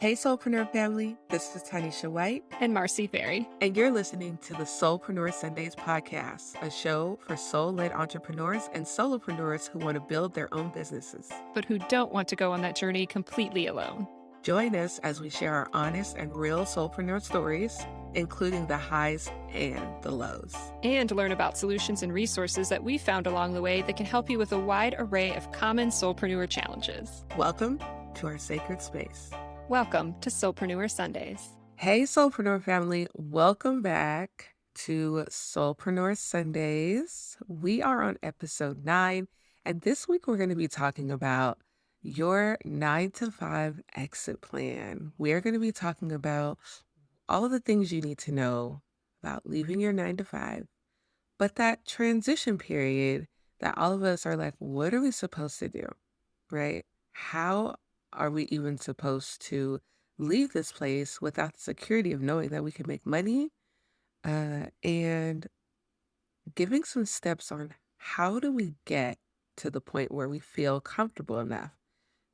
Hey, Soulpreneur family. This is Tanisha White, And Marcy Ferry. and you're listening to the Soulpreneur Sundays podcast, a show for soul-led entrepreneurs and solopreneurs who want to build their own businesses. But who don't want to go on that journey completely alone. Join us as we share our honest and real soulpreneur stories, including the highs and the lows. And learn about solutions and resources that we found along the way that can help you with a wide array of common soulpreneur challenges. Welcome to our sacred space. Welcome to Soulpreneur Sundays. Hey, Soulpreneur family. Welcome back to Soulpreneur Sundays. We are on episode 9, and this week we're going to be talking about your 9-to-5 exit plan. We are going to be talking about all of the things you need to know about leaving your 9-to-5, but that transition period that all of us are like, what are we supposed to do, right? How are we even supposed to leave this place without the security of knowing that we can make money? And giving some steps on how do we get to the point where we feel comfortable enough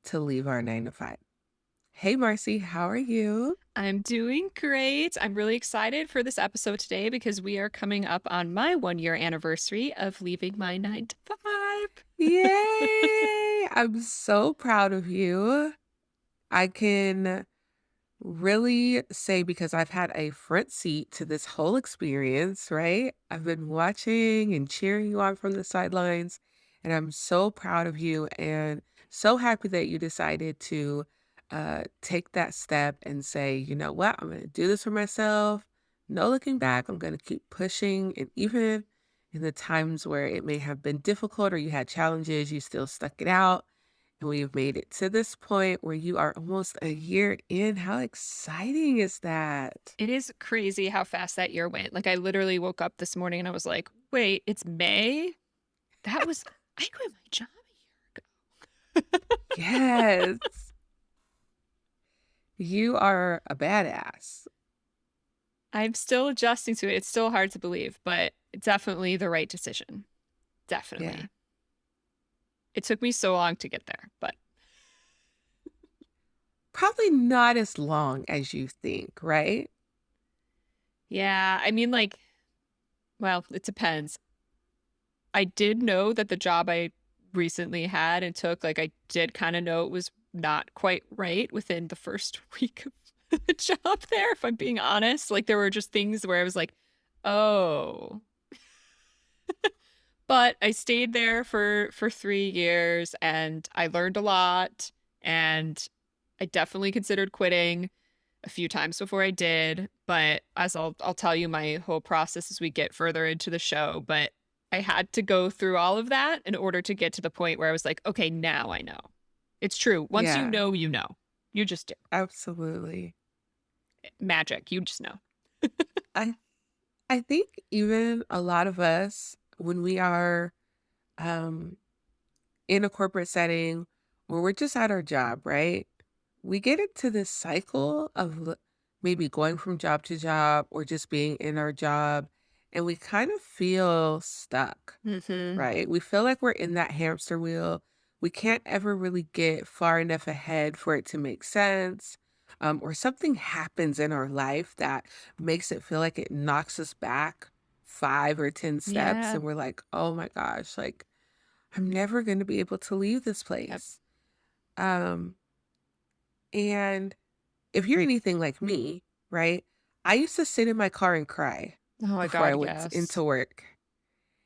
to leave our 9-to-5. Hey, Marcy, how are you? I'm doing great. I'm really excited for this episode today because we are coming up on my 1-year anniversary of leaving my 9-to-5. Yay! I'm so proud of you. I can really say because I've had a front seat to this whole experience, right? I've been watching and cheering you on from the sidelines, and I'm so proud of you and so happy that you decided to take that step and say, you know what, I'm going to do this for myself. No looking back. I'm going to keep pushing. And even in the times where it may have been difficult or you had challenges, you still stuck it out. And we've made it to this point where you are almost a year in. How exciting is that? It is crazy how fast that year went. Like, I literally woke up this morning and I was like, wait, it's May? I quit my job a year ago. Yes. You are a badass. I'm still adjusting to it. It's still hard to believe, but it's definitely the right decision. Definitely. Yeah. It took me so long to get there, but Probably not as long as you think, right? yeah, I mean, like, well, it depends. I did know that the job I recently had and took, like, I did kind of know it was not quite right within the first week of the job there, if I'm being honest. Like, there were just things where I was like, oh. But I stayed there for 3 years and I learned a lot, and I definitely considered quitting a few times before I did, but as I'll tell you my whole process as we get further into the show, but I had to go through all of that in order to get to the point where I was like, okay, now I know. It's true. Once you Yeah, know, you know. You just do. absolutely. Magic. You just know. I I think even a lot of us, when we are um in a corporate setting where we're just at our job, right? We get into this cycle of maybe going from job to job or just being in our job, and we kind of feel stuck, Mm-hmm. right? We feel like we're in that hamster wheel. We can't ever really get far enough ahead for it to make sense. Or something happens in our life that makes it feel like it knocks us back 5 or 10 steps. Yeah. And we're like, oh my gosh, like I'm never going to be able to leave this Yep. place. Um, and if you're anything like me, right? I used to sit in my car and cry Oh my before I God, went yes. into work.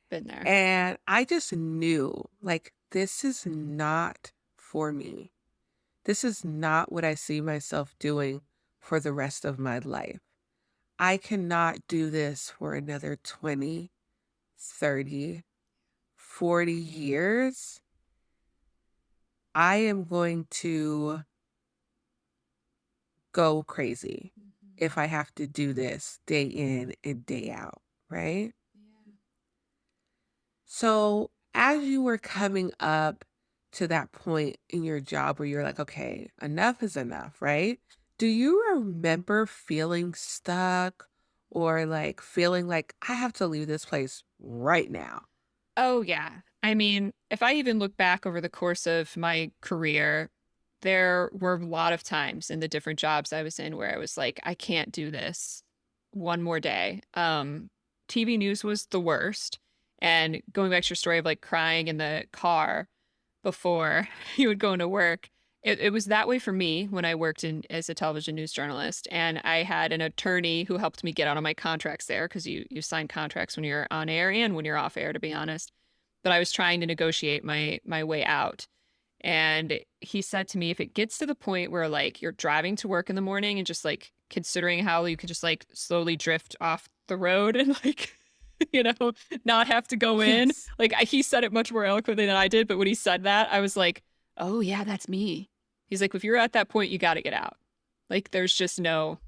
Been there. And I just knew, like, this is not for me. This is not what I see myself doing for the rest of my life. I cannot do this for another 20, 30, 40 years. I am going to go crazy Mhm. if I have to do this day in and day out, right? Yeah. So, as you were coming up to that point in your job where you're like, okay, enough is enough, right? Do you remember feeling stuck or like feeling like I have to leave this place right now? Oh, yeah. I mean, if I even look back over the course of my career, there were a lot of times in the different jobs I was in where I was like, I can't do this one more day. TV news was the worst. And going back to your story of like crying in the car before you would go into work, it was that way for me when I worked in as a television news journalist. And I had an attorney who helped me get out of my contracts there because you sign contracts when you're on air and when you're off air, to be honest. But I was trying to negotiate my way out. And he said to me, if it gets to the point where like you're driving to work in the morning and just like considering how you could just like slowly drift off the road and like, you know, not have to go in, Yes. like he said it much more eloquently than I did. But when he said that, I was like, oh, yeah, that's me. He's like, if you're at that point, you got to get out. Like, there's just no,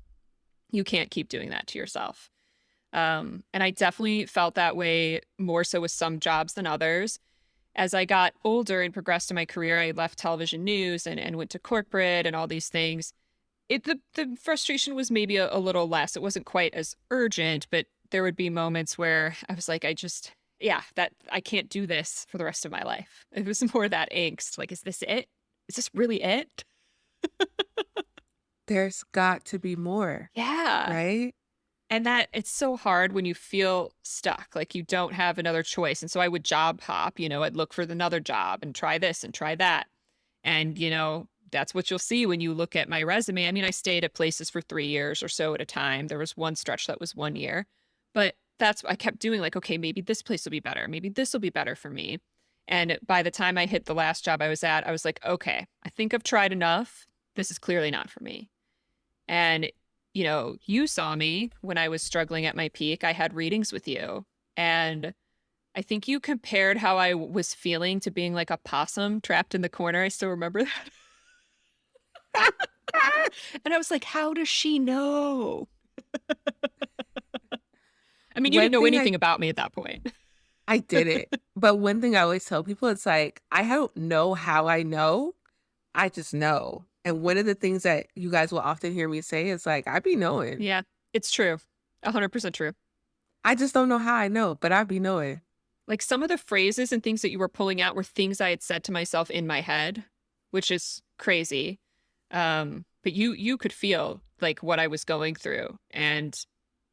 you can't keep doing that to yourself. And I definitely felt that way more so with some jobs than others. As I got older and progressed in my career, I left television news and went to corporate and all these things. The frustration was maybe a little less. It wasn't quite as urgent, but there would be moments where I was like, yeah, that I can't do this for the rest of my life. It was more that angst. Like, is this it? Is this really it? There's got to be more, Yeah. right? And that it's so hard when you feel stuck, like you don't have another choice. And so I would job hop, I'd look for another job and try this and try that. And, that's what you'll see when you look at my resume. I mean, I stayed at places for 3 years or so at a time. There was one stretch that was 1 year, but that's what I kept doing. Like, okay, maybe this place will be better. Maybe this will be better for me. And by the time I hit the last job I was at, I was like, okay, I think I've tried enough. This is clearly not for me. And, you saw me when I was struggling at my peak. I had readings with you. And I think you compared how I was feeling to being like a possum trapped in the corner. I still remember that. And I was like, how does she know? I mean, you didn't One know thing anything about me at that point. I did it. But one thing I always tell people, it's like, I don't know how I know. I just know. And one of the things that you guys will often hear me say is like, I be knowing. Yeah, it's true. 100% true. I just don't know how I know, but I be knowing. Like some of the phrases and things that you were pulling out were things I had said to myself in my head, which is crazy. But you could feel like what I was going through. And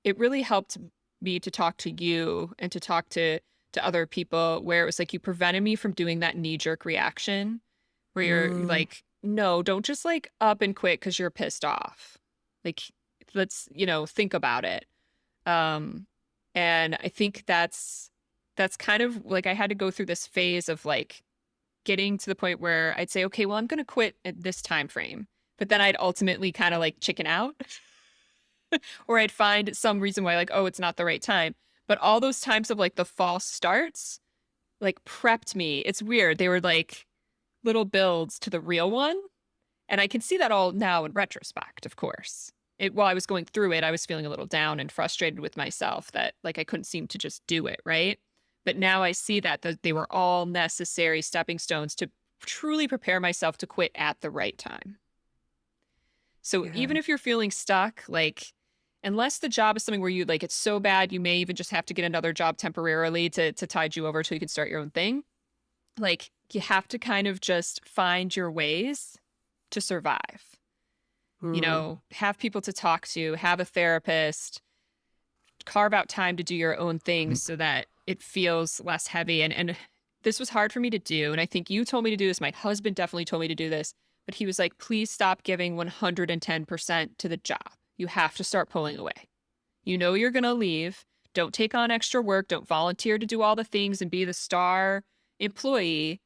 it really helped me to talk to you and to talk to other people where it was like you prevented me from doing that knee-jerk reaction where you're Mm, like, no, don't just like up and quit because you're pissed off. Like, let's, think about it. Um, and I think that's kind of like I had to go through this phase of like getting to the point where I'd say, okay, well, I'm going to quit at this time frame. But then I'd ultimately kind of like chicken out or I'd find some reason why like, oh, it's not the right time. But all those times of like the false starts like prepped me. It's weird. They were like little builds to the real one. And I can see that all now in retrospect, of course. While I was going through it, I was feeling a little down and frustrated with myself that like I couldn't seem to just do it, right? But now I see that they were all necessary stepping stones to truly prepare myself to quit at the right time. So yeah. even if you're feeling stuck, like unless the job is something where you like it's so bad you may even just have to get another job temporarily to tide you over till you can start your own thing. Like you have to kind of just find your ways to survive. Mm, Have people to talk to, have a therapist, carve out time to do your own things so that it feels less heavy. And this was hard for me to do. And I think you told me to do this. My husband definitely told me to do this, but he was like, please stop giving 110% to the job. You have to start pulling away. You're going to leave. Don't take on extra work. Don't volunteer to do all the things and be the star employee.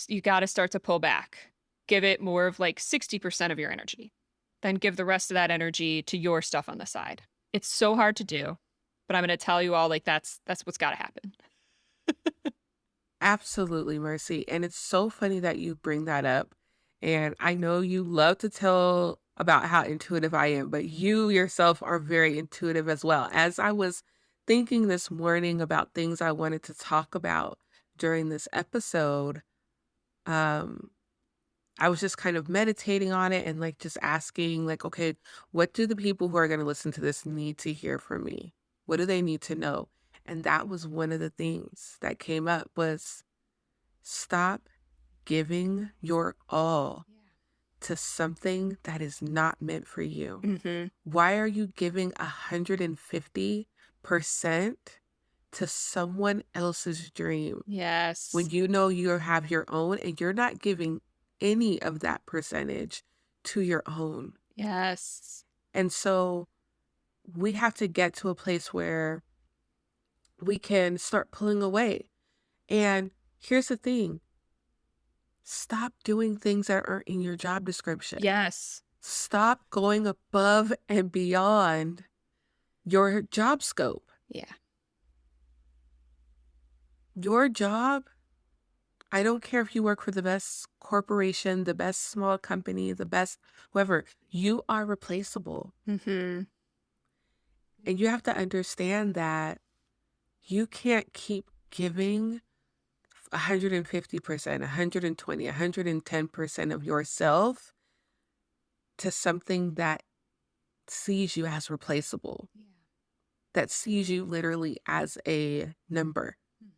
You got to start to pull back. Give it more of like 60% of your energy. Then give the rest of that energy to your stuff on the side. It's so hard to do, but I'm going to tell you all like that's what's got to happen. absolutely, Mercy. And it's so funny that you bring that up. And I know you love to tell about how intuitive I am, but you yourself are very intuitive as well. As I was thinking this morning about things I wanted to talk about during this episode, um, I was just kind of meditating on it and like just asking, like, okay, what do the people who are going to listen to this need to hear from me? What do they need to know? And that was one of the things that came up was stop giving your all. to something that is not meant for you? Mhm. Why are you giving 150% to someone else's dream when Yes. you know you have your own and you're not giving any of that percentage to your own? Yes. And so we have to get to a place where we can start pulling away. And here's the thing, stop doing things that aren't in your job description. Yes. Stop going above and beyond your job scope. Yeah. Your job, I don't care if you work for the best corporation, the best small company, the best whoever, you are replaceable. Mhm. And you have to understand that you can't keep giving 150%, 120, 110% of yourself to something that sees you as replaceable, Yeah. that sees you literally as a number. Mhm.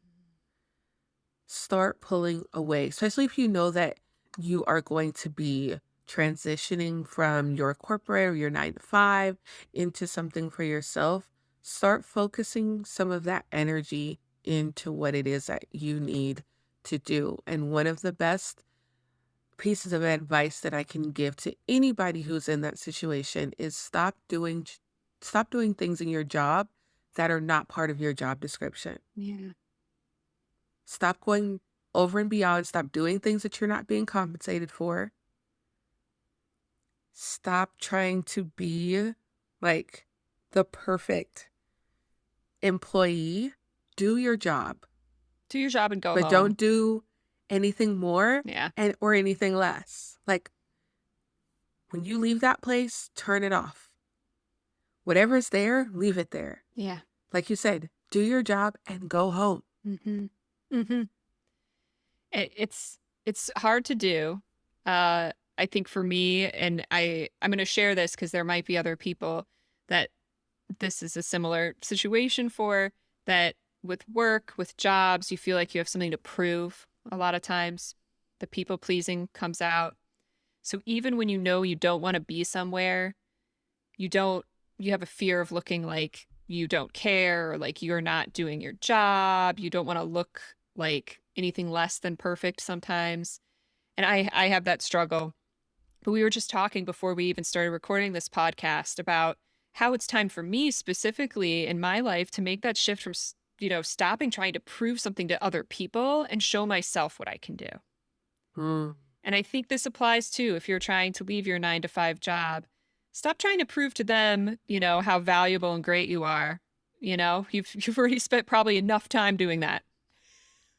Start pulling away, especially if you know that you are going to be transitioning from your corporate or your 9 to 5 into something for yourself. Start focusing some of that energy into what it is that you need to do. And one of the best pieces of advice that I can give to anybody who's in that situation is stop doing things in your job that are not part of your job description. Yeah. Stop going over and beyond. Stop doing things that you're not being compensated for. Stop trying to be like the perfect employee. Do your job, Do your job and go but home. don't do anything more Yeah. and or anything less. Like when you leave that place, turn it off. Whatever's there, leave it there. Yeah. Like you said, do your job and go home. Mhm. Mhm. It's hard to do. I think for me, and I'm going to share this because there might be other people that this is a similar situation for, that with work, with jobs, you feel like you have something to prove a lot of times. The people pleasing comes out. So even when you know you don't want to be somewhere, you don't you have a fear of looking like you don't care, or like you're not doing your job. You don't want to look like anything less than perfect sometimes. And I have that struggle. But we were just talking before we even started recording this podcast about how it's time for me specifically in my life to make that shift from stopping trying to prove something to other people and show myself what I can do. Mm, And I think this applies too if you're trying to leave your 9 to 5 job. Stop trying to prove to them, how valuable and great you are. You've already spent probably enough time doing that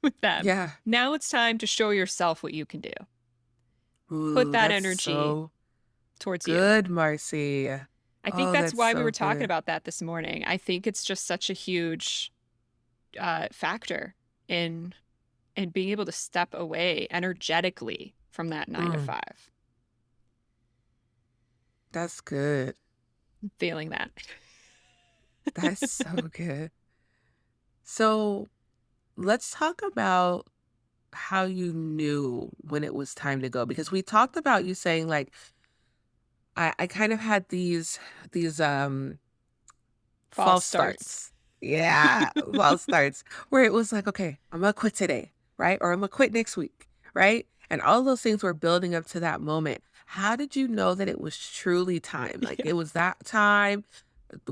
with them. yeah. Now it's time to show yourself what you can do. Put Ooh, that that's energy so towards you. good, Marcy. I think Oh, that's that's why we so were talking good. about that this morning. I think it's just such a huge factor in being able to step away energetically from that nine to Mm, five. that's good. Feeling that. That's so good. So let's talk about how you knew when it was time to go, because we talked about you saying like, I kind of had these False false starts. starts. Yeah, false starts where it was like, okay, I'm gonna quit today, right? Or I'm gonna quit next week, right? And all those things were building up to that moment. How did you know that it was truly time? Like Yeah. it was that time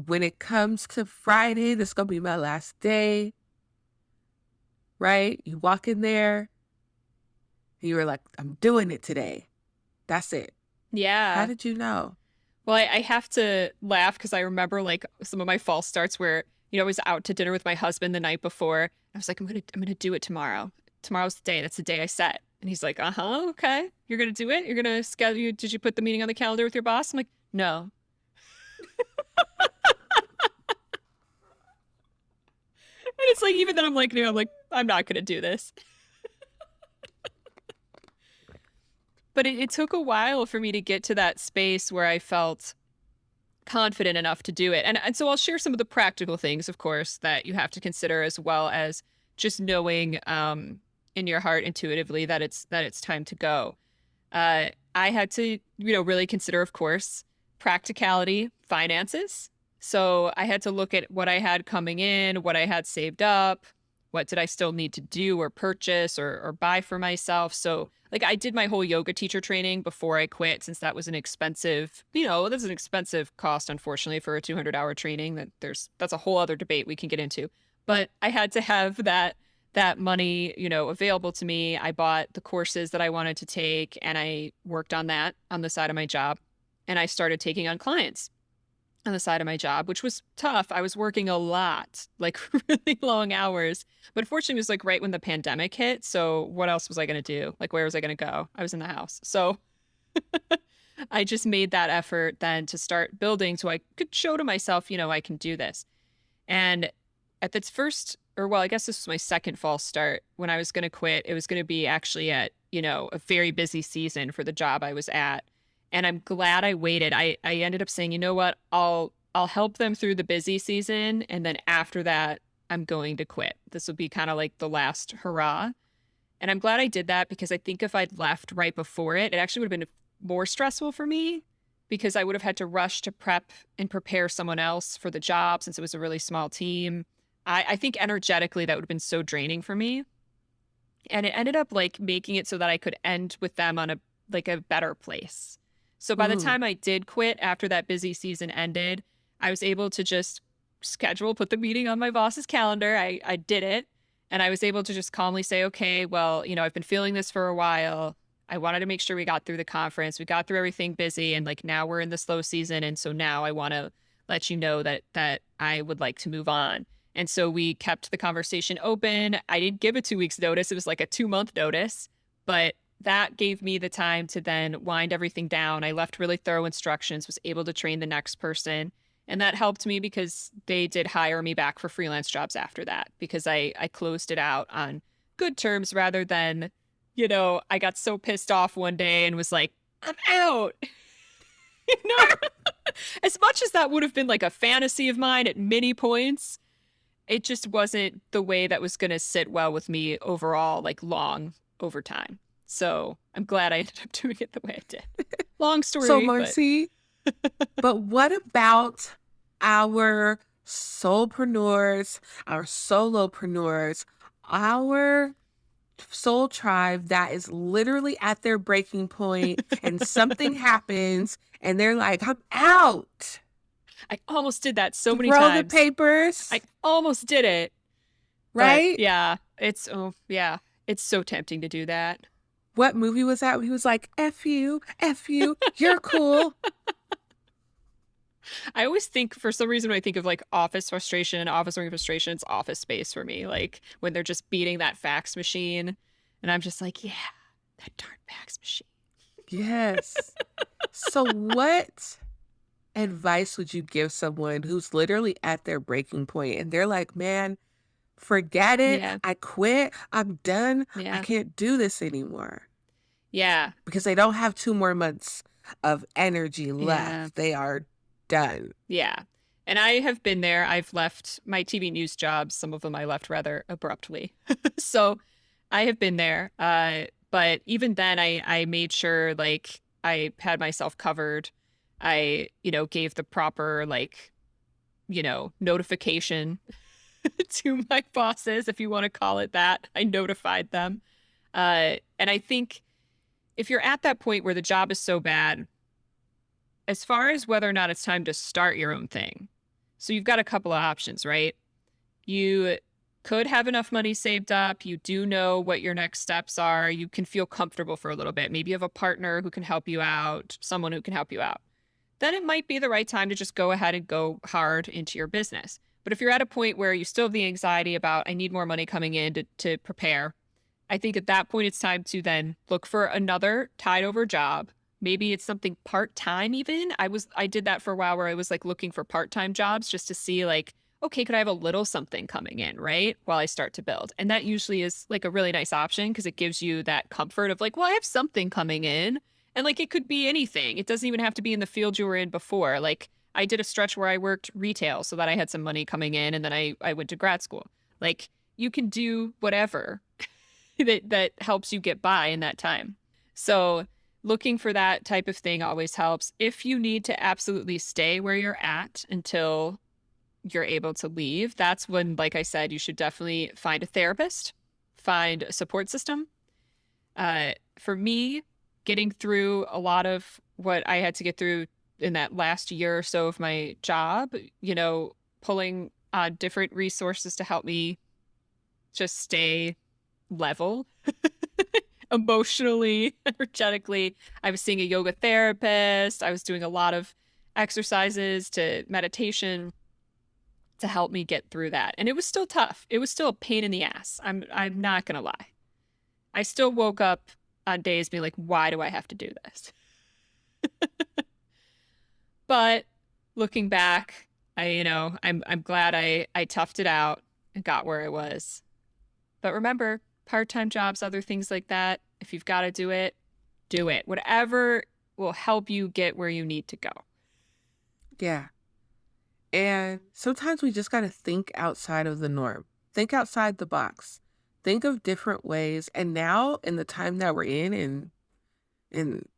when it comes to Friday, this is gonna be my last day, right? You walk in there and you were like, I'm doing it today. That's it. How Yeah. did you know? Well, I have to laugh because I remember like some of my false starts where, I was out to dinner with my husband the night before. I was like, I'm gonna do it tomorrow. Tomorrow's the day. That's the day I set. And he's like, uh-huh, okay. You're gonna do it? You're gonna schedule, did you put the meeting on the calendar with your boss? I'm like, no. And it's like, even then I'm like, I'm not gonna do this. But it took a while for me to get to that space where I felt confident enough to do it. And so I'll share some of the practical things, of course, that you have to consider, as well as just knowing in your heart intuitively that it's time to go. I had to, really consider, of course, practicality, finances. So I had to look at what I had coming in, what I had saved up, what did I still need to do or purchase or buy for myself. So like I did my whole yoga teacher training before I quit, since that was an expensive, that's an expensive cost, unfortunately, for a 200-hour training. That's a whole other debate we can get into. But I had to have that money, available to me. I bought the courses that I wanted to take, and I worked on that on the side of my job. And I started taking on clients on the side of my job, which was tough. I was working a lot, like really long hours. But fortunately, it was like right when the pandemic hit. So what else was I going to do? Like, where was I going to go? I was in the house. So I just made that effort then to start building so I could show to myself, I can do this. And at this first, or well, I guess this was my second false start. When I was going to quit, it was going to be actually at, a very busy season for the job I was at. And I'm glad I waited. I ended up saying, you know what, I'll help them through the busy season. And then after that, I'm going to quit. This will be kind of like the last hurrah. And I'm glad I did that, because I think if I'd left right before it, it actually would have been more stressful for me, because I would have had to rush to prep and prepare someone else for the job, since it was a really small team. I think energetically that would have been so draining for me. And it ended up like making it so that I could end with them on a better place. So by the Ooh. time I did quit after that busy season ended, I was able to just put the meeting on my boss's calendar. I did it. And I was able to just calmly say, okay, well, I've been feeling this for a while. I wanted to make sure we got through the conference. We got through everything busy, and like now we're in the slow season. And so now I want to let you know that I would like to move on. And so we kept the conversation open. I didn't give a 2 weeks notice. It was like a 2 month notice, but that gave me the time to then wind everything down. I left really thorough instructions, was able to train the next person. And that helped me, because they did hire me back for freelance jobs after that, because I closed it out on good terms, rather than, I got so pissed off one day and was like, I'm out. you know, as much as that would have been like a fantasy of mine at many points, it just wasn't the way that was going to sit well with me overall, like long over time. So I'm glad I ended up doing it the way I did. Long So, story, but Marcy, but what about our soulpreneurs, our solopreneurs, our soul tribe that is literally at their breaking point and something happens and they're like, I'm out. I almost did that so many Throw the times. papers, I almost did it, but right? yeah, it's so tempting to do that. What movie was that? He was like, F you, you're cool. I always think, for some reason, when I think of like office frustration and office working frustration, it's Office Space for me. Like when they're just beating that fax machine, and I'm just like, yeah, that darn fax machine. Yes. So, what advice would you give someone who's literally at their breaking point and they're like, man, forget it. Yeah, I quit. I'm done. I yeah, can't do this anymore yeah, because they don't have 2 more months of energy yeah, left. They are done. yeah. And I have been there. I've left my TV news jobs. Some of them I left rather abruptly. So I have been there. But even then, I made sure like I had myself covered. I, gave the proper like, notification to my bosses, if you want to call it that. I notified them. And I think if you're at that point where the job is so bad, as far as whether or not it's time to start your own thing, so you've got a couple of options, right? You could have enough money saved up. You do know what your next steps are. You can feel comfortable for a little bit. Maybe you have a partner who can help you out, someone who can help you out. Then it might be the right time to just go ahead and go hard into your business. But if you're at a point where you still have the anxiety about, I need more money coming in to prepare, I think at that point it's time to then look for another tied over job. Maybe it's something part-time even. I did that for a while, where I was like looking for part-time jobs just to see like, okay, could I have a little something coming in, right? While I start to build. And that usually is like a really nice option, because it gives you that comfort of like, well, I have something coming in. And like it could be anything. It doesn't even have to be in the field you were in before. Like I did a stretch where I worked retail so that I had some money coming in, and then I went to grad school. Like you can do whatever that helps you get by in that time. So looking for that type of thing always helps. If you need to absolutely stay where you're at until you're able to leave, that's when, like I said, you should definitely find a therapist, find a support system. For me, getting through a lot of what I had to get through in that last year or so of my job, pulling on different resources to help me just stay level emotionally, energetically. I was seeing a yoga therapist. I was doing a lot of exercises to meditation to help me get through that. And it was still tough. It was still a pain in the ass. I'm not gonna lie. I still woke up on days being like, why do I have to do this? But looking back, I'm glad I toughed it out and got where I was. But remember, part-time jobs, other things like that, if you've got to do it, do it. Whatever will help you get where you need to go. Yeah. And sometimes we just got to think outside of the norm, think outside the box, think of different ways. And now, in the time that we're in, and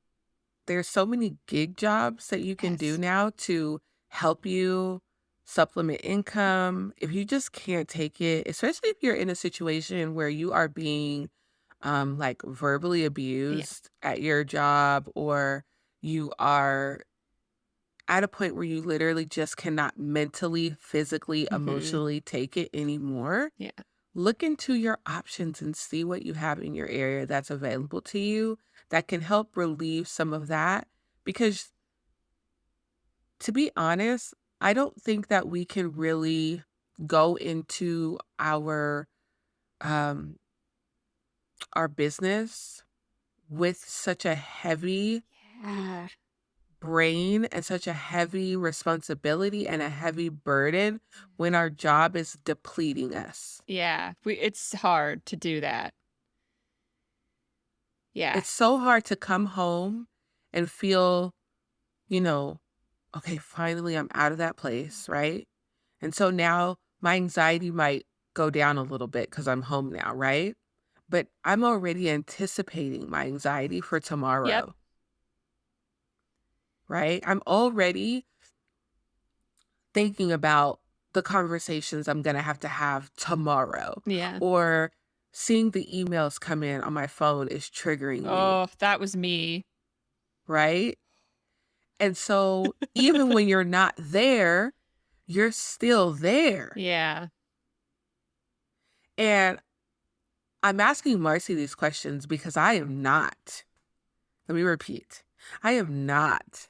there's so many gig jobs that you can do Yes. now to help you supplement income. If you just can't take it, especially if you're in a situation where you are being like verbally Yeah. abused at your job, or you are at a point where you literally just cannot mentally, physically, Hmm. emotionally take it anymore, Yeah. look into your options and see what you have in your area that's available to you that can help relieve some of that. Because to be honest, I don't think that we can really go into um our business with such a heavy Yeah. brain and such a heavy responsibility and a heavy burden when our job is depleting us. Yeah. It's hard to do that. Yeah. It's so hard to come home and feel, you know, okay, finally I'm out of that place, right? And so now my anxiety might go down a little bit because I'm home now, right? But I'm already anticipating my anxiety for Yep. tomorrow, right? I'm already thinking about the conversations I'm gonna have to have tomorrow, Yeah. or seeing the emails come in on my phone is triggering me, Oh, that was me. right? And so even when you're not there, you're still there. Yeah. And I'm asking Marcy these questions because I am not, let me repeat, I am not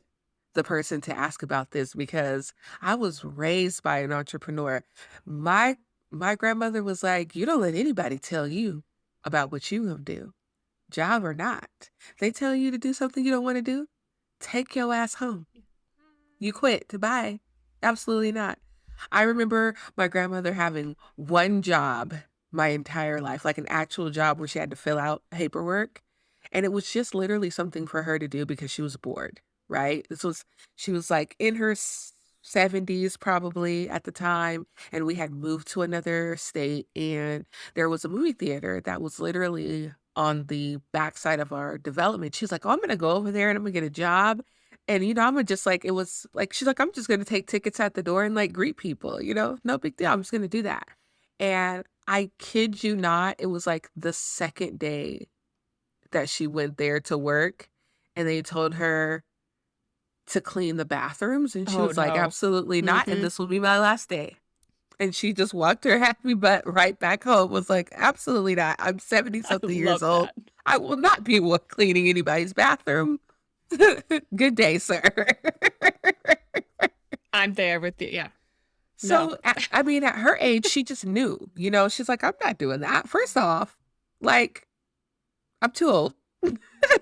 the person to ask about this because I was raised by an entrepreneur. My my grandmother was like, "You don't let anybody tell you about what you gonna do, job or not. They tell you to do something you don't want to do, take your ass home. You quit. Bye. Absolutely not." I remember my grandmother having one job my entire life, like an actual job where she had to fill out paperwork. And it was just literally something for her to do because she was bored, right? She was like in her 70s probably at the time. And we had moved to another state. And there was a movie theater that was literally on the backside of our development. She's like, "Oh, I'm going to go over there and I'm going to get a job." And, Imma just like it was like she's like, "I'm just gonna take tickets at the door and, like, greet people, no big deal, I'm just gonna do that." And I kid you not, it was, like, the 2nd day that she went there to work, and they told her to clean the bathrooms, and she Oh was like, no. "Absolutely not, and Hmm. this will be my last day." And she just walked her happy butt right back home, was like, "Absolutely not, I'm 70 I something years love old. that. I will not be cleaning anybody's bathroom. Good day, sir." I'm there with you. Yeah. No. So, I mean, at her age, she just knew, she's like, "I'm not doing that. First off, like, I'm too old."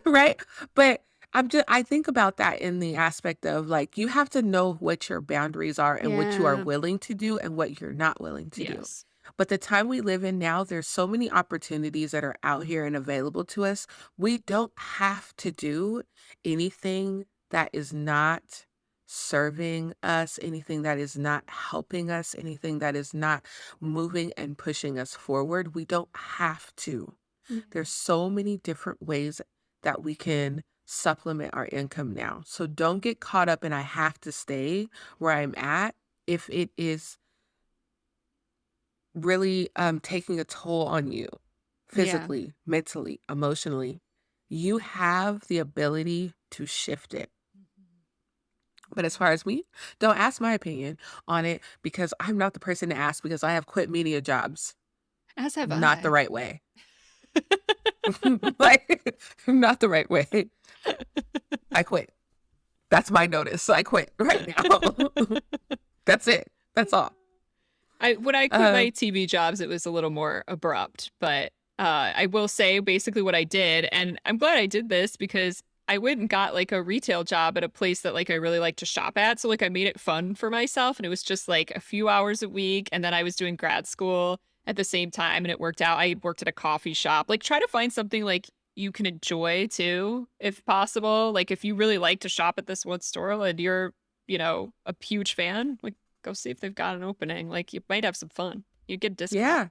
Right? But I think about that in the aspect of, like, you have to know what your boundaries are and what you are Yeah. willing to do and what you're not willing to do. Yes. But the time we live in now, there's so many opportunities that are out here and available to us. We don't have to do anything that is not serving us, anything that is not helping us, anything that is not moving and pushing us forward. We don't have to. Mhm. There's so many different ways that we can supplement our income now. So don't get caught up in I have to stay where I'm at if it is really taking a toll on you Yeah. physically, mentally, emotionally. You have the ability to shift it. But as far as me, don't ask my opinion on it because I'm not the person to ask because I have quit media jobs As have not the I. right way. Like, not the right way. I quit. That's my notice. I quit right now. That's it. That's all. When I quit Uh, my TV jobs, it was a little more abrupt, but I will say basically what I did, and I'm glad I did this because I went and got like a retail job at a place that like I really like to shop at. So like I made it fun for myself, and it was just like a few hours a week, and then I was doing grad school at the same time, and it worked out. I worked at a coffee shop. Like try to find something like you can enjoy too, if possible. Like if you really like to shop at this one store and you're, a huge fan, like go see if they've got an opening. Like you might have some fun. You get a discount. yeah,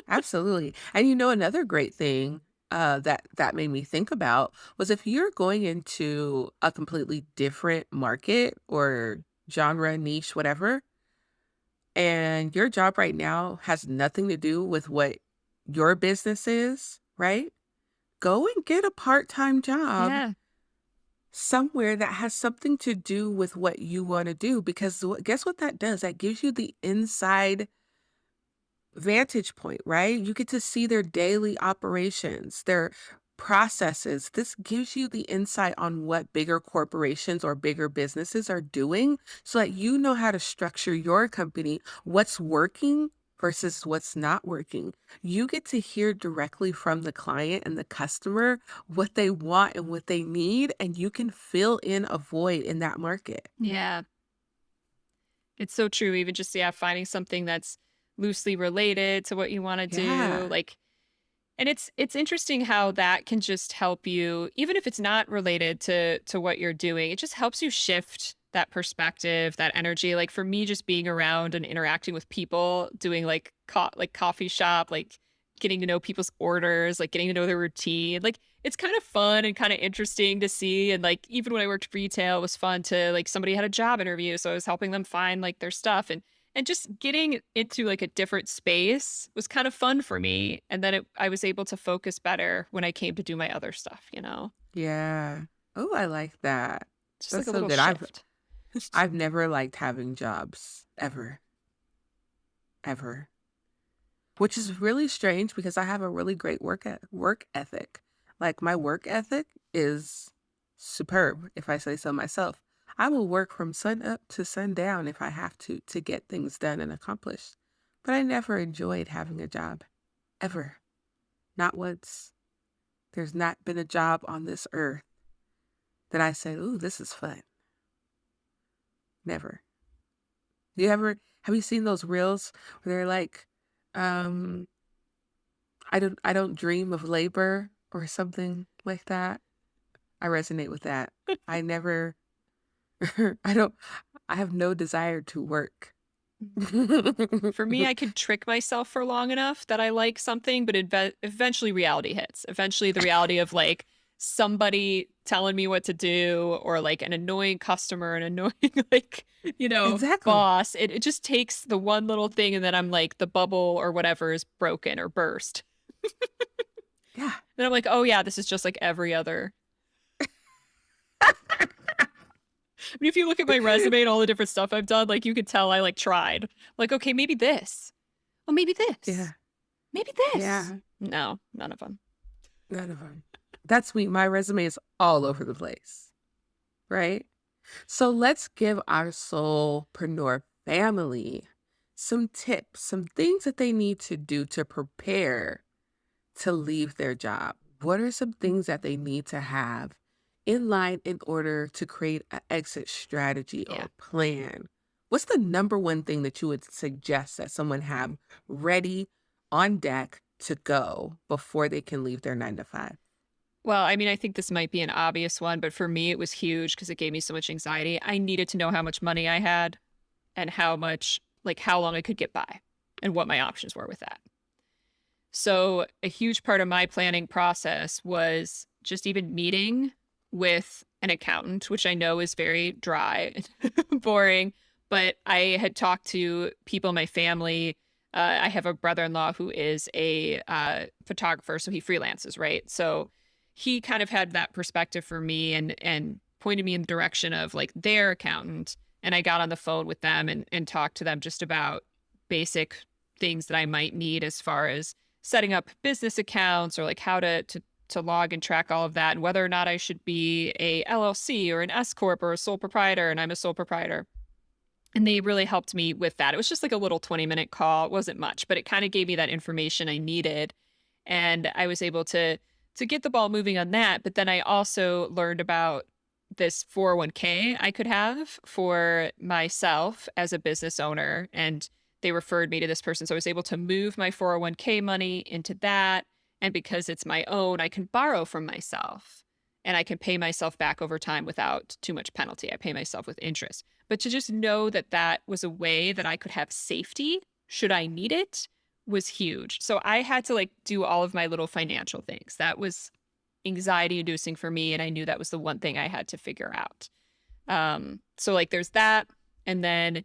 absolutely. And another great thing that made me think about was if you're going into a completely different market or genre, niche, whatever, and your job right now has nothing to do with what your business is, right? Go and get a part-time job Yeah. somewhere that has something to do with what you want to do because guess what that does? That gives you the inside vantage point, right? You get to see their daily operations, their processes. This gives you the insight on what bigger corporations or bigger businesses are doing so that you know how to structure your company, what's working versus what's not working. You get to hear directly from the client and the customer what they want and what they need, and you can fill in a void in that market. Yeah. It's so true. Even just, yeah, finding something that's loosely related to what you want to do. Yeah. Like, and it's interesting how that can just help you, even if it's not related to what you're doing, it just helps you shift that perspective, that energy. Like for me, just being around and interacting with people, doing like like coffee shop, like getting to know people's orders, like getting to know their routine. Like it's kind of fun and kind of interesting to see. And like even when I worked retail, it was fun to like somebody had a job interview, so I was helping them find like their stuff and just getting into like a different space was kind of fun for me. And then I was able to focus better when I came to do my other stuff. Yeah. Oh, I like that. Just like That's a so little good. I've shift. I've never liked having jobs ever, ever, which is really strange because I have a really great work ethic. Like my work ethic is superb, if I say so myself. I will work from sun up to sundown if I have to get things done and accomplished. But I never enjoyed having a job, ever. Not once. There's not been a job on this earth that I said, "Ooh, this is fun." Never. Have you seen those reels where they're like, um, I don't dream of labor or something like that? I resonate with that. I never I don't I have no desire to work. For me, I could trick myself for long enough that I like something, but eventually reality hits. Eventually, the reality of like somebody telling me what to do or like an annoying customer, an annoying, like, Exactly. boss. It just takes the one little thing, and then I'm like, the bubble or whatever is broken or burst. Yeah. Then I'm like, oh, yeah, this is just like every other. I mean, if you look at my resume and all the different stuff I've done, like you could tell I like tried. Like, okay, maybe this. Oh, maybe this. Yeah. Maybe this. Yeah. No, none of them. None of them. That's me. My resume is all over the place, right? So let's give our soulpreneur family some tips, some things that they need to do to prepare to leave their job. What are some things that they need to have in line in order to create an exit strategy Yeah. or plan? What's the number one thing that you would suggest that someone have ready on deck to go before they can leave their 9 to 5? Well, I mean, I think this might be an obvious one, but for me, it was huge because it gave me so much anxiety. I needed to know how much money I had and how long I could get by and what my options were with that. So, a huge part of my planning process was just even meeting with an accountant, which I know is very dry and boring, but I had talked to people in my family. I have a brother-in-law who is a photographer, so he freelances, right? So he kind of had that perspective for me and pointed me in the direction of like their accountant. And I got on the phone with them and talked to them just about basic things that I might need as far as setting up business accounts or like how to log and track all of that and whether or not I should be a LLC or an S corp or a sole proprietor, and I'm a sole proprietor. And they really helped me with that. It was just like a little 20-minute call. It wasn't much, but it kind of gave me that information I needed. And I was able to get the ball moving on that. But then I also learned about this 401k I could have for myself as a business owner. And they referred me to this person. So I was able to move my 401k money into that. And because it's my own, I can borrow from myself and I can pay myself back over time without too much penalty. I pay myself with interest. But to just know that that was a way that I could have safety should I need it was huge. So I had to like do all of my little financial things. That was anxiety inducing for me. And I knew that was the one thing I had to figure out. So like there's that. And then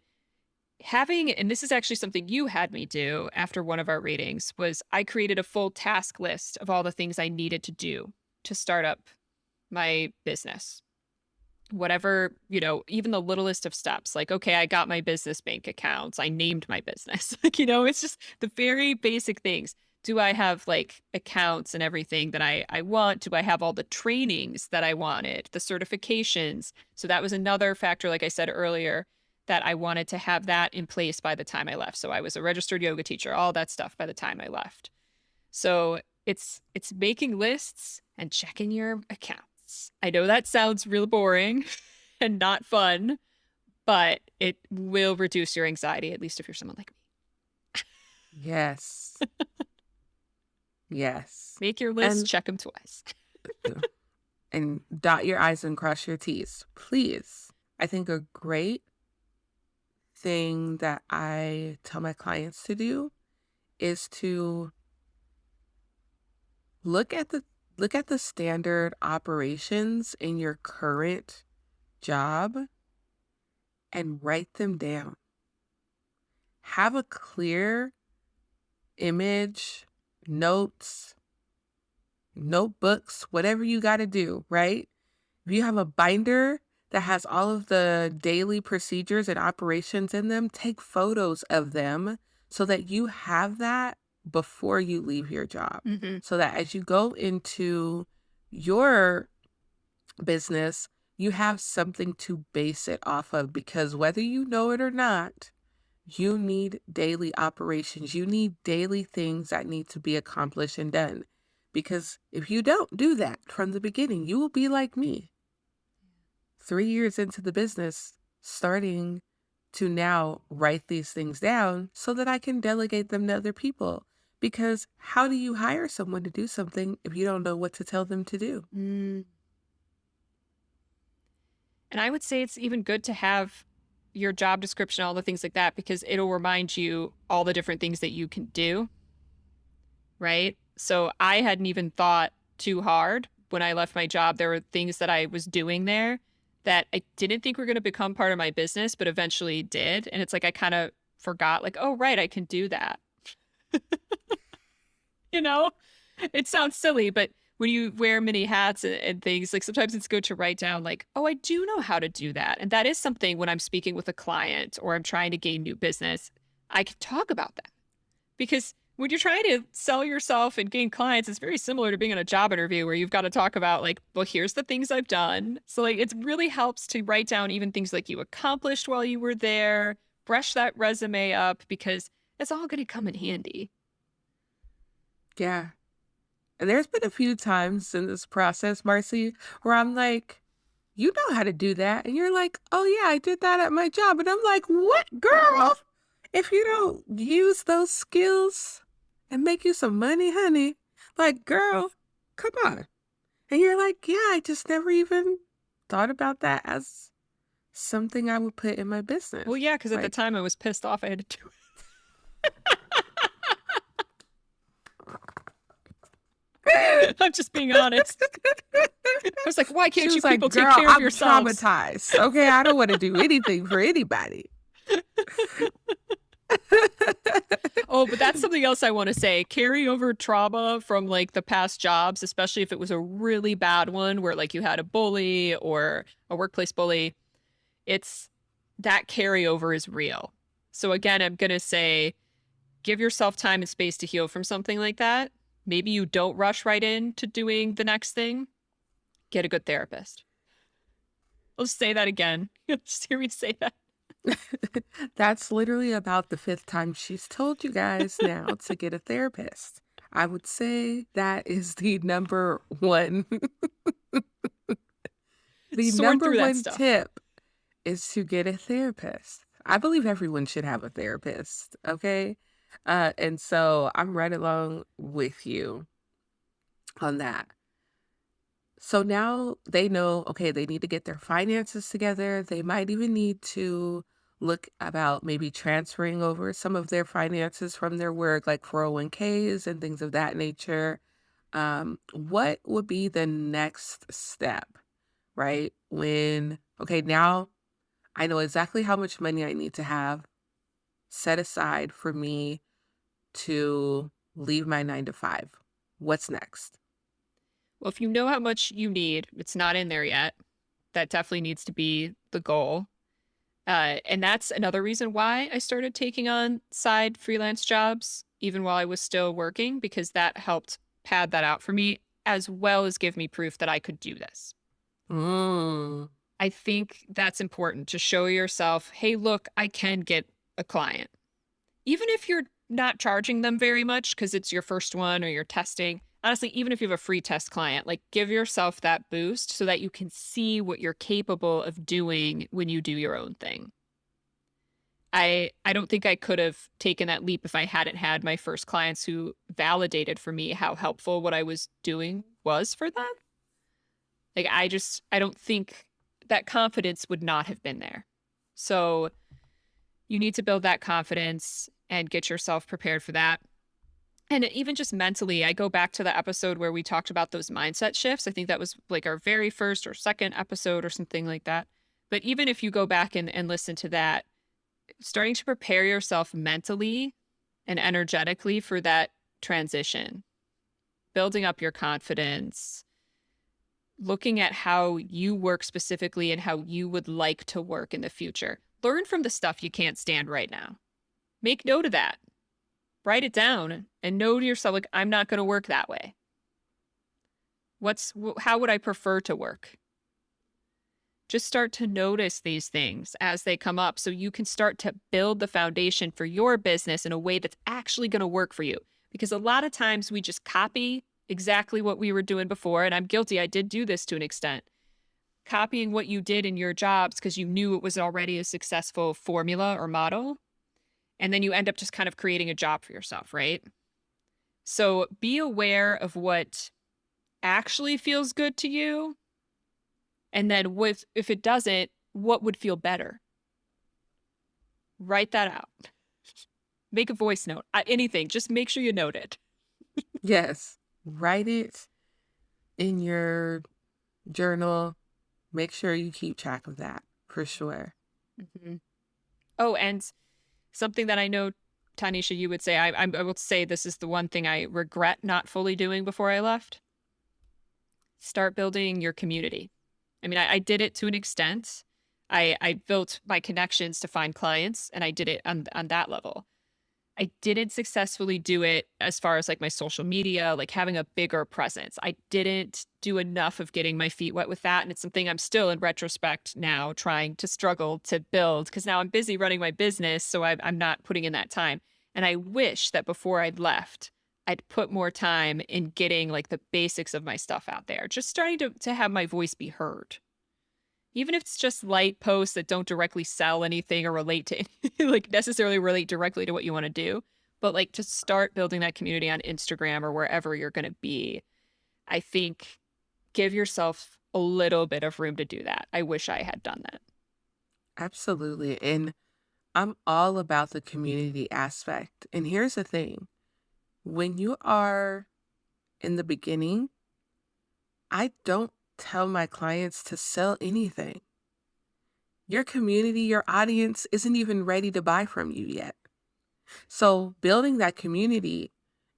having, and this is actually something you had me do after one of our readings, was I created a full task list of all the things I needed to do to start up my business. Whatever, even the littlest of steps, like, okay, I got my business bank accounts. I named my business. Like, it's just the very basic things. Do I have like accounts and everything that I want? Do I have all the trainings that I wanted, the certifications? So that was another factor, like I said earlier, that I wanted to have that in place by the time I left. So I was a registered yoga teacher, all that stuff by the time I left. So it's making lists and checking your accounts. I know that sounds real boring and not fun, but it will reduce your anxiety, at least if you're someone like me. Yes. Yes. Make your list, check them twice. And dot your I's and cross your T's, please. I think a great thing that I tell my clients to do is to look at the standard operations in your current job and write them down. Have a clear image, notes, notebooks, whatever you got to do, right? If you have a binder that has all of the daily procedures and operations in them, take photos of them so that you have that before you leave your job. Mm-hmm. So that as you go into your business, you have something to base it off of, because whether you know it or not, you need daily operations. You need daily things that need to be accomplished and done. Because if you don't do that from the beginning, you will be like me. 3 years into the business, starting to now write these things down so that I can delegate them to other people. Because how do you hire someone to do something if you don't know what to tell them to do? And I would say it's even good to have your job description, all the things like that, because it'll remind you all the different things that you can do. Right? So I hadn't even thought too hard when I left my job. There were things that I was doing there that I didn't think were going to become part of my business, but eventually did. And it's like I kind of forgot, like, oh, right, I can do that. It sounds silly, but when you wear many hats and things, like sometimes it's good to write down, like, oh, I do know how to do that. And that is something when I'm speaking with a client or I'm trying to gain new business, I can talk about that. Because when you're trying to sell yourself and gain clients, it's very similar to being in a job interview where you've got to talk about like, well, here's the things I've done. So like, it really helps to write down even things like you accomplished while you were there, brush that resume up, because it's all going to come in handy. Yeah. And there's been a few times in this process, Marcy, where I'm like, you know how to do that. And you're like, oh yeah, I did that at my job. And I'm like, what, girl? If you don't use those skills and make you some money, honey, like, girl, come on. And you're like, yeah, I just never even thought about that as something I would put in my business. Well, yeah, because at the time I was pissed off I had to do it. I'm just being honest. I was like, why She can't you was like, people take girl, care of I'm yourselves? traumatized. Okay. I don't want to do anything for anybody. Oh, but that's something else I want to say. Carry over trauma from like the past jobs, especially if it was a really bad one where like you had a bully or a workplace bully. It's that carryover is real. So again, I'm going to say give yourself time and space to heal from something like that. Maybe you don't rush right into doing the next thing. Get a good therapist. I'll just say that again. Just hear me say that. That's literally about the fifth time she's told you guys now to get a therapist. I would say that is the number one, the Sort number through that one stuff. tip is to get a therapist. I believe everyone should have a therapist, okay? And so I'm right along with you on that. So now they know, okay, they need to get their finances together. They might even need to look about maybe transferring over some of their finances from their work, like 401ks and things of that nature. What would be the next step, right? When, okay, now I know exactly how much money I need to have set aside for me to leave my 9 to 5. What's next? Well, if you know how much you need, it's not in there yet. That definitely needs to be the goal. And that's another reason why I started taking on side freelance jobs, even while I was still working, because that helped pad that out for me, as well as give me proof that I could do this. Mm, I think that's important to show yourself, hey, look, I can get a client. Even if you're not charging them very much because it's your first one or you're testing, honestly, even if you have a free test client, like give yourself that boost so that you can see what you're capable of doing when you do your own thing. I don't think I could have taken that leap if I hadn't had my first clients who validated for me how helpful what I was doing was for them. Like I don't think that confidence would not have been there. So you need to build that confidence and get yourself prepared for that. And even just mentally, I go back to the episode where we talked about those mindset shifts. I think that was like our very first or second episode or something like that. But even if you go back and listen to that, starting to prepare yourself mentally and energetically for that transition, building up your confidence, looking at how you work specifically and how you would like to work in the future. Learn from the stuff you can't stand right now. Make note of that. Write it down and know to yourself, like, I'm not going to work that way. How would I prefer to work? Just start to notice these things as they come up so you can start to build the foundation for your business in a way that's actually going to work for you. Because a lot of times we just copy exactly what we were doing before. And I'm guilty. I did do this to an extent. Copying what you did in your jobs because you knew it was already a successful formula or model. And then you end up just kind of creating a job for yourself, right? So be aware of what actually feels good to you. And then if it doesn't, what would feel better? Write that out. Make a voice note. Anything. Just make sure you note it. yes. Write it in your journal. Make sure you keep track of that for sure. Mm-hmm. Oh, and something that I know, Tanisha, you would say, I will say this is the one thing I regret not fully doing before I left. Start building your community. I mean, I did it to an extent. I built my connections to find clients and I did it on that level. I didn't successfully do it as far as like my social media, like having a bigger presence. I didn't do enough of getting my feet wet with that. And it's something I'm still in retrospect now trying to struggle to build because now I'm busy running my business. So I'm not putting in that time. And I wish that before I'd left, I'd put more time in getting like the basics of my stuff out there, just starting to have my voice be heard. Even if it's just light posts that don't directly sell anything or relate to like necessarily relate directly to what you want to do, but like to start building that community on Instagram or wherever you're going to be, I think give yourself a little bit of room to do that. I wish I had done that. Absolutely. And I'm all about the community aspect. And here's the thing when you are in the beginning, I don't tell my clients to sell anything. Your community, your audience isn't even ready to buy from you yet. So, building that community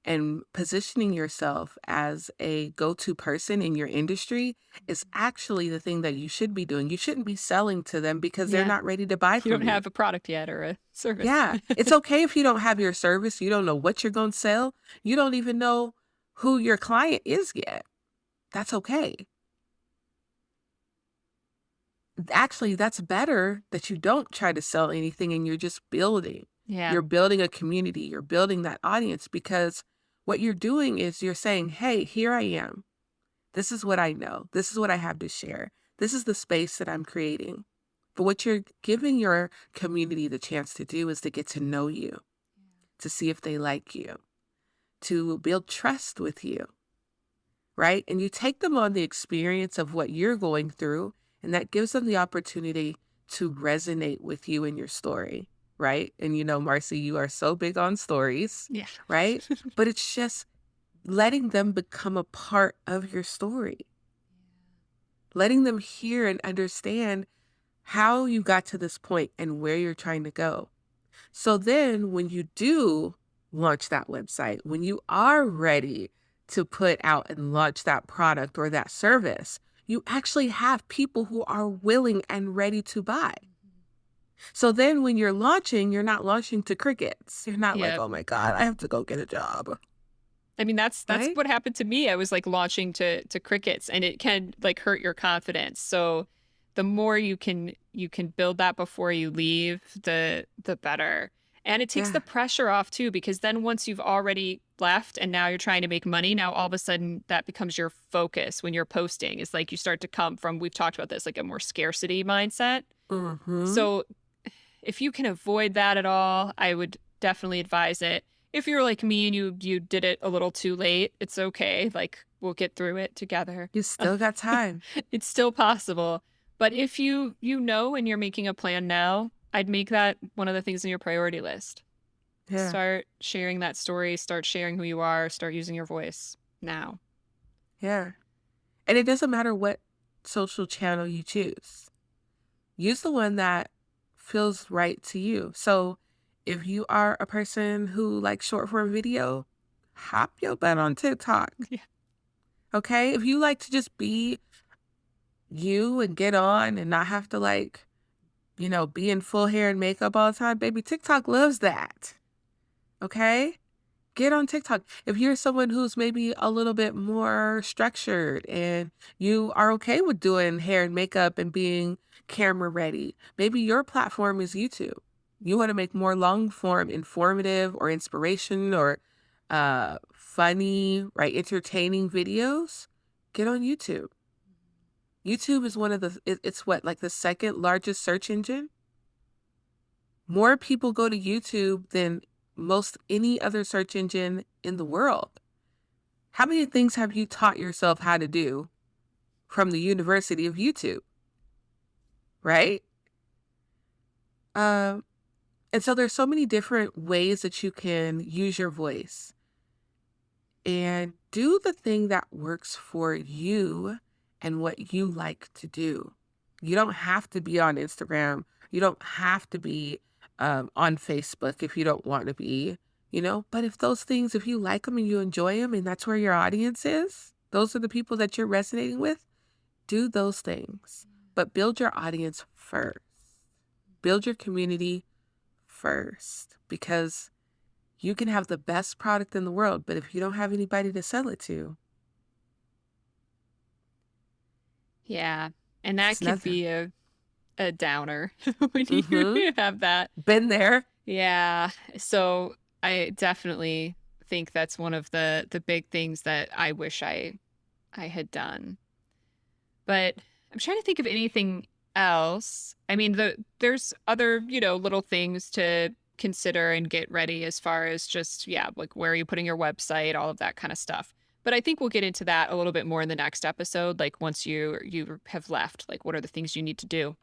and positioning yourself as a go to person in your industry is actually the thing that you should be doing. You shouldn't be selling to them because they're Yeah. not ready to buy You don't from you. have a product yet or a service. Yeah, it's okay if you don't have your service, you don't know what you're going to sell, you don't even know who your client is yet. That's okay. Actually, that's better that you don't try to sell anything and you're just building. Yeah. You're building a community, you're building that audience because what you're doing is you're saying, hey, here I am. This is what I know. This is what I have to share. This is the space that I'm creating. But what you're giving your community the chance to do is to get to know you, to see if they like you, to build trust with you, right? And you take them on the experience of what you're going through, and that gives them the opportunity to resonate with you and your story, right? And Marcy, you are so big on stories, Yeah. right? But it's just letting them become a part of your story, letting them hear and understand how you got to this point and where you're trying to go. So then when you do launch that website, when you are ready to put out and launch that product or that service, you actually have people who are willing and ready to buy. So then when you're launching, you're not launching to crickets. You're not like, Yeah. oh my God, I have to go get a job, I mean, that's right? what happened to me. I was like launching to crickets and it can like hurt your confidence. So the more you can build that before you leave, the better. And it takes Yeah. the pressure off too, because then once you've already left and now you're trying to make money, now all of a sudden that becomes your focus when you're posting. It's like you start to come from, we've talked about this, like a more scarcity mindset. Mm-hmm. So if you can avoid that at all, I would definitely advise it. If you're like me and you did it a little too late, it's okay. Like we'll get through it together. You still got time. It's still possible. But if you know and you're making a plan now, I'd make that one of the things in your priority list. Yeah. Start sharing that story, start sharing who you are, start using your voice now. Yeah. And it doesn't matter what social channel you choose. Use the one that feels right to you. So if you are a person who likes short form video, hop your butt on TikTok. Yeah. Okay. If you like to just be you and get on and not have to be in full hair and makeup all the time, baby, TikTok loves that. Okay. Get on TikTok. If you're someone who's maybe a little bit more structured and you are okay with doing hair and makeup and being camera ready, maybe your platform is YouTube. You want to make more long form, informative or inspiration or funny, right? Entertaining videos. Get on YouTube. YouTube is it's what, like the second largest search engine? More people go to YouTube than most any other search engine in the world. How many things have you taught yourself how to do from the University of YouTube, right? Um, and so there's so many different ways that you can use your voice and do the thing that works for you and what you like to do. You don't have to be on Instagram. You don't have to be on Facebook if you don't want to be. But if you like them and you enjoy them and that's where your audience is, those are the people that you're resonating with, do those things. But build your audience first. Build your community first because you can have the best product in the world, but if you don't have anybody to sell it to, Yeah. And that it's could nothing. be a downer when Mm-hmm. you have that. Been there. Yeah. So I definitely think that's one of the big things that I wish I had done. But I'm trying to think of anything else. I mean, there's other, little things to consider and get ready as far as just, yeah, like where are you putting your website, all of that kind of stuff. But I think we'll get into that a little bit more in the next episode. Like once you have left, like what are the things you need to do?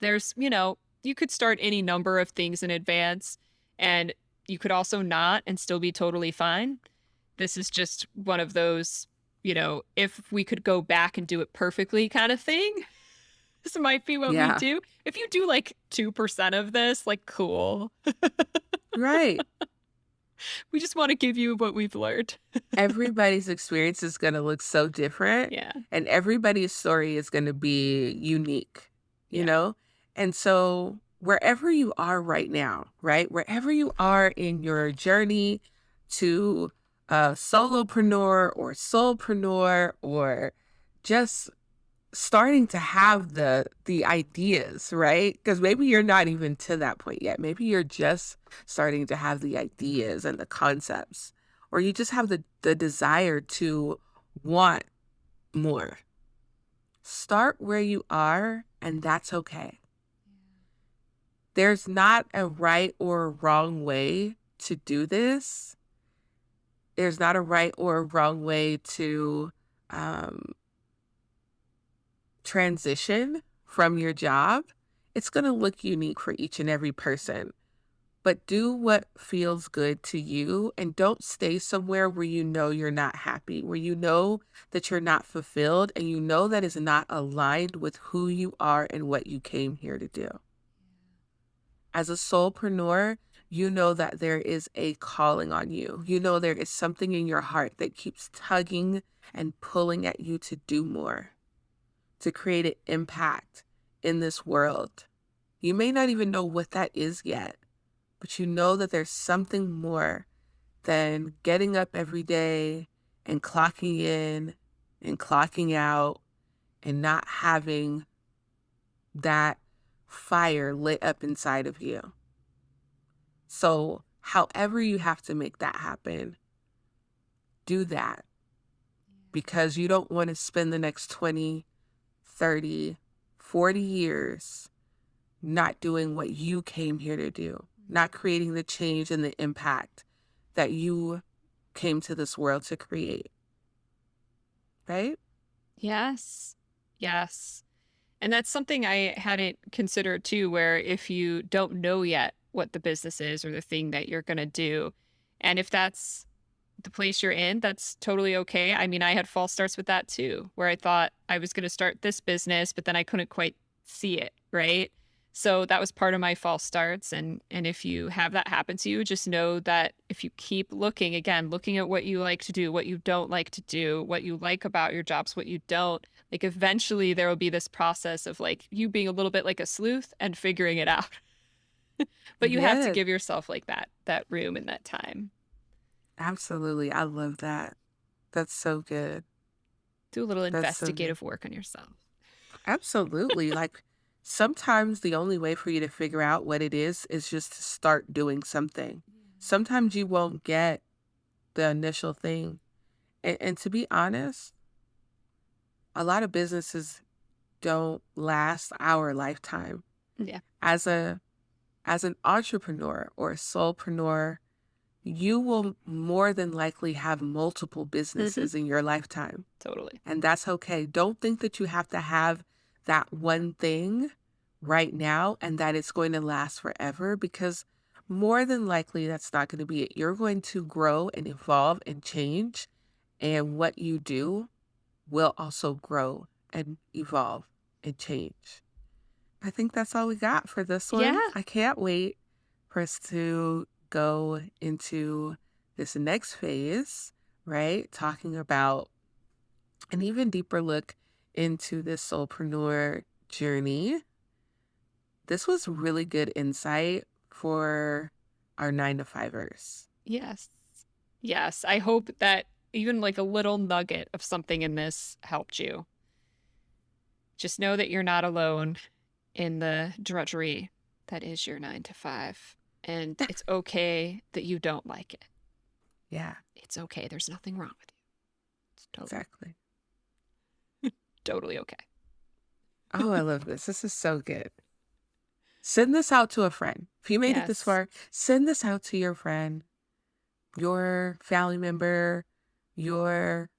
There's, you could start any number of things in advance and you could also not and still be totally fine. This is just one of those. if we could go back and do it perfectly kind of thing, this might be what we Yeah. do. If you do like 2% of this, like, cool. Right. We just want to give you what we've learned. Everybody's experience is gonna look so different, Yeah. and everybody's story is gonna be unique, you Yeah. know? And so, wherever you are right now, right? Wherever you are in your journey to a solopreneur or soulpreneur or just starting to have the ideas, right? Because maybe you're not even to that point yet. Maybe you're just starting to have the ideas and the concepts, or you just have the desire to want more. Start where you are, and that's okay. There's not a right or a wrong way to do this. There's not a right or a wrong way to um, transition from your job. It's going to look unique for each and every person, but do what feels good to you and don't stay somewhere where you know you're not happy, where you know that you're not fulfilled and you know that is not aligned with who you are and what you came here to do. As a soulpreneur, you know that there is a calling on you. You know there is something in your heart that keeps tugging and pulling at you to do more, to create an impact in this world. You may not even know what that is yet, but you know that there's something more than getting up every day and clocking in and clocking out and not having that fire lit up inside of you. So, however you have to make that happen, do that, because you don't want to spend the next 20, 30, 40 years not doing what you came here to do, not creating the change and the impact that you came to this world to create, right? Yes. Yes. And that's something I hadn't considered too, where if you don't know yet what the business is or the thing that you're going to do, and if that's the place you're in, that's totally okay. I mean, I had false starts with that too, where I thought I was going to start this business, but then I couldn't quite see it, right? So that was part of my false starts. And if you have that happen to you, just know that if you keep looking, again, looking at what you like to do, what you don't like to do, what you like about your jobs, what you don't, like, eventually there will be this process of like you being a little bit like a sleuth and figuring it out. But you have to Yeah, give yourself like that room and that time. absolutely. I love that. That's so good. Do a little That's so good. investigative work on yourself. Absolutely. Like sometimes the only way for you to figure out what it is just to start doing something. Sometimes you won't get the initial thing. And to be honest, a lot of businesses don't last our lifetime. Yeah. As a as an entrepreneur or a soulpreneur, you will more than likely have multiple Hmm. businesses in your lifetime. Totally. And that's okay. Don't think that you have to have that one thing right now and that it's going to last forever, because more than likely that's not going to be it. You're going to grow and evolve and change. And what you do will also grow and evolve and change. I think that's all we got for this one. Yeah. I can't wait for us to go into this next phase, right? Talking about an even deeper look into this soulpreneur journey. This was really good insight for our 9 to 5ers. Yes. Yes. I hope that even like a little nugget of something in this helped you. Just know that you're not alone in the drudgery that is your 9 to 5. And it's okay that you don't like it. Yeah, It's okay. There's nothing wrong with you. It's exactly. totally okay. Oh, I love this. This is so good. Send this out to a friend. If you made it this Yes. far, send this out to your friend, your family member, your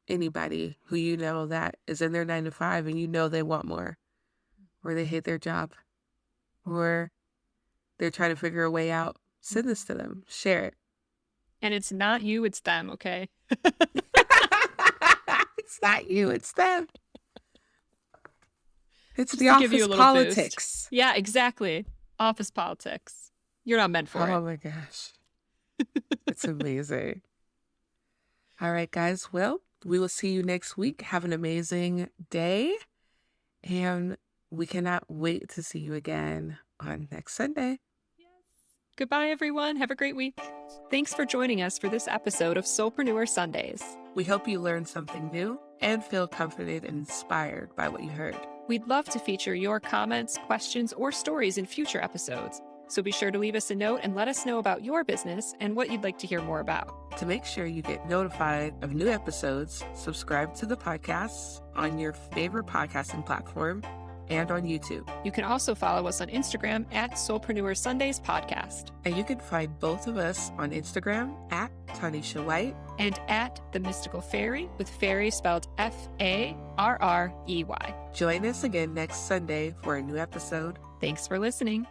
anybody who you know that is in their 9 to 5 and you know they want more, or they hate their job, or they're trying to figure a way out. Send this to them. Share it. And it's not you, it's them, okay? It's not you, it's them. It's Just the to give you office a little boost. politics. Yeah, exactly. Office politics. You're not meant for it. Oh my gosh. It's amazing. All right, guys. Well, we will see you next week. Have an amazing day. And we cannot wait to see you again on next Sunday. Yes. Goodbye, everyone. Have a great week. Thanks for joining us for this episode of Soulpreneur Sundays. We hope you learned something new and feel comforted and inspired by what you heard. We'd love to feature your comments, questions, or stories in future episodes. So be sure to leave us a note and let us know about your business and what you'd like to hear more about. To make sure you get notified of new episodes, subscribe to the podcasts on your favorite podcasting platform and on YouTube. You can also follow us on Instagram at Soulpreneur Sundays Podcast. And you can find both of us on Instagram at Tanisha White and at The Mystical Fairy, with fairy spelled Farrey. Join us again next Sunday for a new episode. Thanks for listening.